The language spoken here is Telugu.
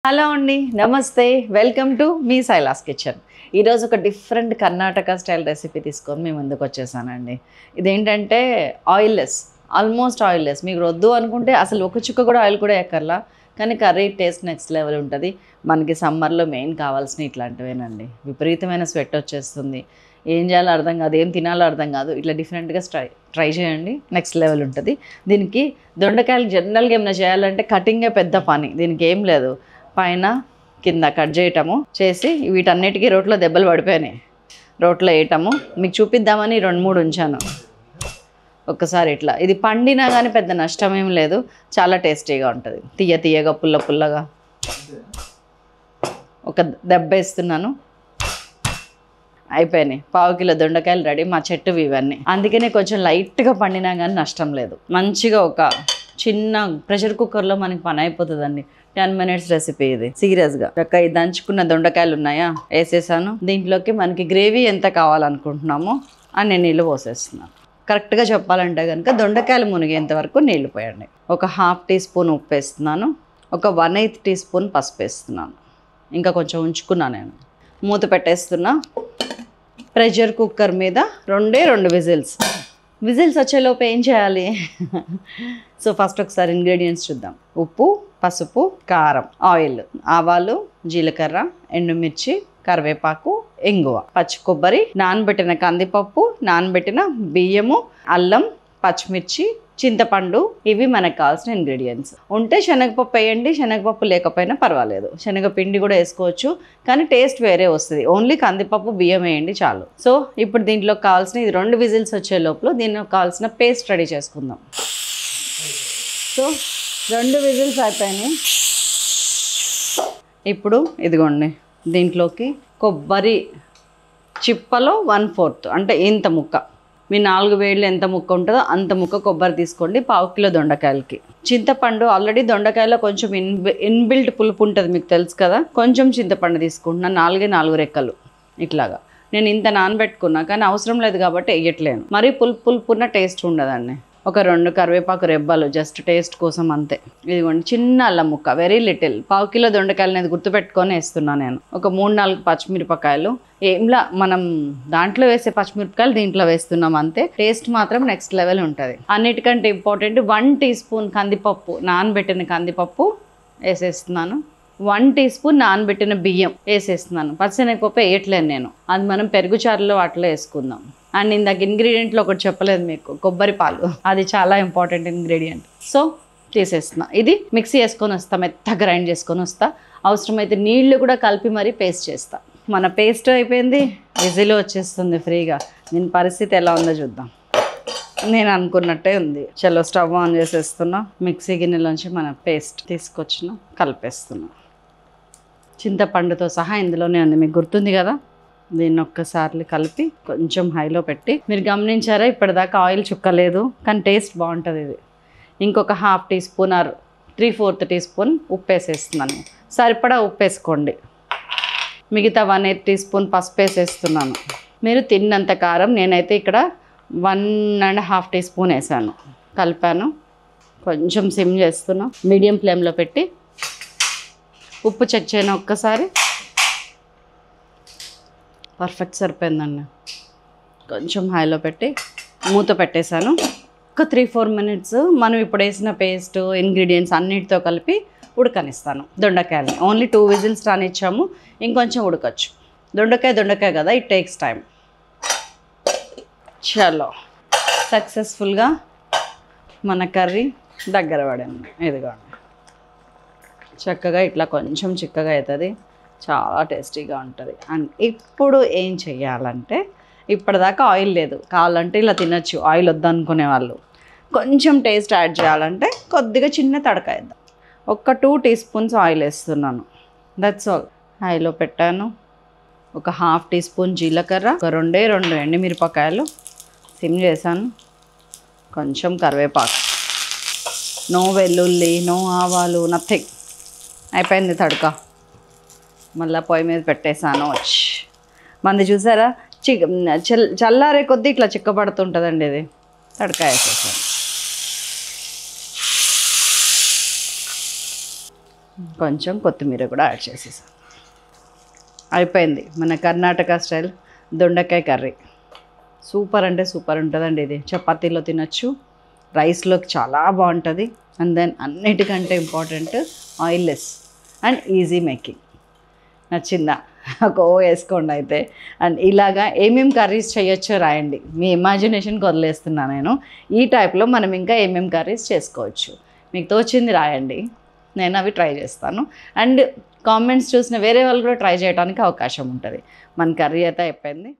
హలో అండి, నమస్తే. Welcome to me Silas kitchen. ఈరోజు ఒక డిఫరెంట్ కర్ణాటక స్టైల్ రెసిపీ తీసుకొని మీ ముందుకు వచ్చేసానండి. ఇదేంటంటే ఆయిల్లెస్, ఆల్మోస్ట్ ఆయిల్లెస్. మీకు వద్దు అనుకుంటే అసలు ఒక చుక్క కూడా ఆయిల్ కూడా ఎక్కర్లా, కానీ కర్రీ టేస్ట్ నెక్స్ట్ లెవెల్ ఉంటుంది. మనకి సమ్మర్లో మెయిన్ కావాల్సిన ఇట్లాంటివేనండి. విపరీతమైన స్వెట్ వచ్చేస్తుంది, ఏం చేయాలో అర్థం కాదు, ఏం తినాలో అర్థం కాదు. ఇట్లా డిఫరెంట్గా ట్రై చేయండి, నెక్స్ట్ లెవెల్ ఉంటుంది. దీనికి దొండకాయలు జనరల్గా ఏమైనా చేయాలంటే కటింగే పెద్ద పని. దీనికి ఏం లేదు, పైన కింద కట్ చేయటము చేసి వీటన్నిటికీ రోట్లో దెబ్బలు పడిపోయినాయి, రోట్లో వేయటము. మీకు చూపిద్దామని 2-3 ఉంచాను. ఒక్కసారి ఇట్లా ఇది పండినా కానీ పెద్ద నష్టం ఏం లేదు, చాలా టేస్టీగా ఉంటుంది. తీయగా పుల్లగా ఒక దెబ్బ వేస్తున్నాను, అయిపోయినాయి. 1/2 కిలో దొండకాయలు రెడీ. మా చెట్టువి ఇవన్నీ, అందుకనే కొంచెం లైట్గా పండినా కానీ నష్టం లేదు. మంచిగా ఒక చిన్న ప్రెషర్ కుక్కర్లో మనకి పని అయిపోతుందండి. 10 minutes రెసిపీ ఇది. సీరియస్గా ఈ దంచుకున్న దొండకాయలు ఉన్నాయా, వేసేసాను. దీంట్లోకి మనకి గ్రేవీ ఎంత కావాలనుకుంటున్నామో అన్ని నీళ్ళు పోసేస్తున్నాను. కరెక్ట్గా చెప్పాలంటే కనుక దొండకాయలు మునిగేంత వరకు నీళ్లు పోయండి. ఒక 1/2 టీ స్పూన్ ఉప్పు వేస్తున్నాను, ఒక 1/8 టీ స్పూన్ పసుపు వేస్తున్నాను. ఇంకా కొంచెం ఉంచుకున్నాను నేను. మూత పెట్టేస్తున్నా. ప్రెషర్ కుక్కర్ మీద 2 విజిల్స్ వచ్చేలోపు ఏం చేయాలి? సో ఫస్ట్ ఒకసారి ఇంగ్రీడియంట్స్ చూద్దాం. ఉప్పు, పసుపు, కారం, ఆయిల్, ఆవాలు, జీలకర్ర, ఎండుమిర్చి, కరివేపాకు, ఇంగువ, పచ్చి కొబ్బరి, నానబెట్టిన కందిపప్పు, నానబెట్టిన బియ్యము, అల్లం, పచ్చిమిర్చి, చింతపండు. ఇవి మనకు కావాల్సిన ఇంగ్రీడియంట్స్. ఉంటే శనగపప్పు వేయండి, శనగపప్పు లేకపోయినా పర్వాలేదు. శనగపిండి కూడా వేసుకోవచ్చు, కానీ టేస్ట్ వేరే వస్తుంది. ఓన్లీ కందిపప్పు, బియ్యం వేయండి చాలు. సో ఇప్పుడు దీంట్లో కావాల్సిన ఇది 2 విజిల్స్ వచ్చే లోపల దీనికి కావాల్సిన పేస్ట్ రెడీ చేసుకుందాం. సో 2 విజిల్స్ అయిపోయినాయి. ఇప్పుడు ఇదిగోండి, దీంట్లోకి కొబ్బరి చిప్పలో 1/4 అంటే ఇంత ముక్క, మీ 4 వేళ్ళు ఎంత ముక్క ఉంటుందో అంత ముక్క కొబ్బరి తీసుకోండి 1/2 కిలో దొండకాయలకి. చింతపండు ఆల్రెడీ దొండకాయలో కొంచెం ఇన్బిల్ట్ పులుపు ఉంటుంది, మీకు తెలుసు కదా. కొంచెం చింతపండు తీసుకుంటున్నాను, 4 రెక్కలు ఇట్లాగా. నేను ఇంత నానబెట్టుకున్నా, కానీ అవసరం లేదు కాబట్టి వేయట్లేను. మరీ పులుపు ఉన్న టేస్ట్ ఉండదండి. ఒక 2 కరివేపాకు రెబ్బలు జస్ట్ టేస్ట్ కోసం అంతే. ఇదిగోండి చిన్న అల్లం ముక్క, వెరీ లిటిల్. 1/2 కిలో దొండకాయలు అనేది గుర్తుపెట్టుకొని వేస్తున్నాను నేను. ఒక 3-4 పచ్చిమిరపకాయలు. ఏంలా మనం దాంట్లో వేసే పచ్చిమిరపకాయలు దీంట్లో వేస్తున్నాం అంతే. టేస్ట్ మాత్రం నెక్స్ట్ లెవెల్ ఉంటుంది. అన్నిటికంటే ఇంపార్టెంట్ 1 టీ స్పూన్ కందిపప్పు, నానబెట్టిన కందిపప్పు వేసేస్తున్నాను. 1 టీ స్పూన్ నానబెట్టిన బియ్యం వేసేస్తున్నాను. పచ్చిశనగపప్పు వేయట్లేను నేను, అది మనం పెరుగుచారులో వాటిలో వేసుకుందాం. అండ్ ఇందాక ఇంగ్రీడియంట్లో ఒకటి చెప్పలేదు మీకు, కొబ్బరి పాలు. అది చాలా ఇంపార్టెంట్ ఇంగ్రీడియంట్. సో తీసేస్తున్నా. ఇది మిక్సీ వేసుకొని వస్తా, మెత్తగా గ్రైండ్ చేసుకొని వస్తా. అవసరమైతే నీళ్లు కూడా కలిపి మరీ పేస్ట్ చేస్తా. మన పేస్ట్ అయిపోయింది, విజిల్ వచ్చేస్తుంది ఫ్రీగా. దీని పరిస్థితి ఎలా ఉందో చూద్దాం. నేను అనుకున్నట్టే ఉంది. చలో స్టవ్ ఆన్ చేసేస్తున్నా. మిక్సీ గిన్నెలోంచి మన పేస్ట్ తీసుకొచ్చిన కలిపేస్తున్నా. చింతపండుతో సహా ఇందులోనే ఉంది, మీకు గుర్తుంది కదా. దీన్ని ఒక్కసారి కలిపి కొంచెం హైలో పెట్టి, మీరు గమనించారా ఇప్పటిదాకా ఆయిల్ చుక్కలేదు, కానీ టేస్ట్ బాగుంటుంది ఇది. ఇంకొక 1/2 teaspoon or 3/4 teaspoon ఉప్పు వేసేస్తున్నాను. సరిపడా ఉప్పు వేసుకోండి. మిగతా 1/8 టీ స్పూన్ పసుపు వేసేస్తున్నాను. మీరు తిన్నంత కారం, నేనైతే ఇక్కడ 1.5 టీ స్పూన్ వేసాను. కలిపాను. కొంచెం సిమ్ చేస్తున్నా, మీడియం ఫ్లేమ్లో పెట్టి. ఉప్పు చెక్ చేయను ఒక్కసారి. పర్ఫెక్ట్ సరిపోయిందండి. కొంచెం హైలో పెట్టి మూత పెట్టేశాను. ఒక 3-4 minutes మనం ఇప్పుడు వేసిన పేస్ట్ ఇంగ్రీడియంట్స్ అన్నిటితో కలిపి ఉడకనిస్తాను దొండకాయలని. ఓన్లీ 2 విజిల్స్ రానిచ్చాము, ఇంకొంచెం ఉడకచ్చు. దొండకాయ కదా, ఇట్ టేక్స్ టైం. చలో సక్సెస్ఫుల్గా మన కర్రీ దగ్గర పడింది. ఇదిగోండి, చక్కగా ఇట్లా కొంచెం చిక్కగా అవుతుంది, చాలా టేస్టీగా ఉంటుంది. అండ్ ఇప్పుడు ఏం చెయ్యాలంటే, ఇప్పటిదాకా ఆయిల్ లేదు, కావాలంటే ఇలా తినచ్చు. ఆయిల్ వద్దనుకునే వాళ్ళు కొంచెం టేస్ట్ యాడ్ చేయాలంటే కొద్దిగా చిన్న తడక వేద్దాం. ఒక 2 టీ స్పూన్స్ ఆయిల్ వేస్తున్నాను, దట్స్ ఆల్. హైలో పెట్టాను. ఒక 1/2 టీ స్పూన్ జీలకర్ర, ఒక 2 ఎండుమిరపకాయలు సిమ్ చేశాను. కొంచెం కరివేపాకు. నో వెల్లుల్లి, నో ఆవాలు, నథింగ్. అయిపోయింది తడక. మళ్ళీ పొయ్యి మీద పెట్టేశాను. మంది చూసారా, చల్లారే కొద్దీ ఇట్లా చిక్కబడుతుంటుందండి. ఇది తడక వేసేసాను. కొంచెం కొత్తిమీర కూడా యాడ్ చేసేసాను. అయిపోయింది మన కర్ణాటక స్టైల్ దొండకాయ కర్రీ. సూపర్ అంటే సూపర్ ఉంటుందండి. ఇది చపాతీలో తినొచ్చు, రైస్లోకి చాలా బాగుంటుంది. అండ్ దెన్ అన్నిటికంటే important oilless and easy making. నచ్చిందా? ఒక వేసుకోండి అయితే. అండ్ ఇలాగా ఏమేమి కర్రీస్ చేయొచ్చో రాయండి. మీ ఇమాజినేషన్కి వదిలేస్తున్నా నేను. ఈ టైప్లో మనం ఇంకా ఏమేమి కర్రీస్ చేసుకోవచ్చు మీకు తోచింది రాయండి, నేను అవి ట్రై చేస్తాను. అండ్ కామెంట్స్ చూసిన వేరే వాళ్ళు కూడా ట్రై చేయడానికి అవకాశం ఉంటుంది. మన కర్రీ అయితే అయిపోయింది.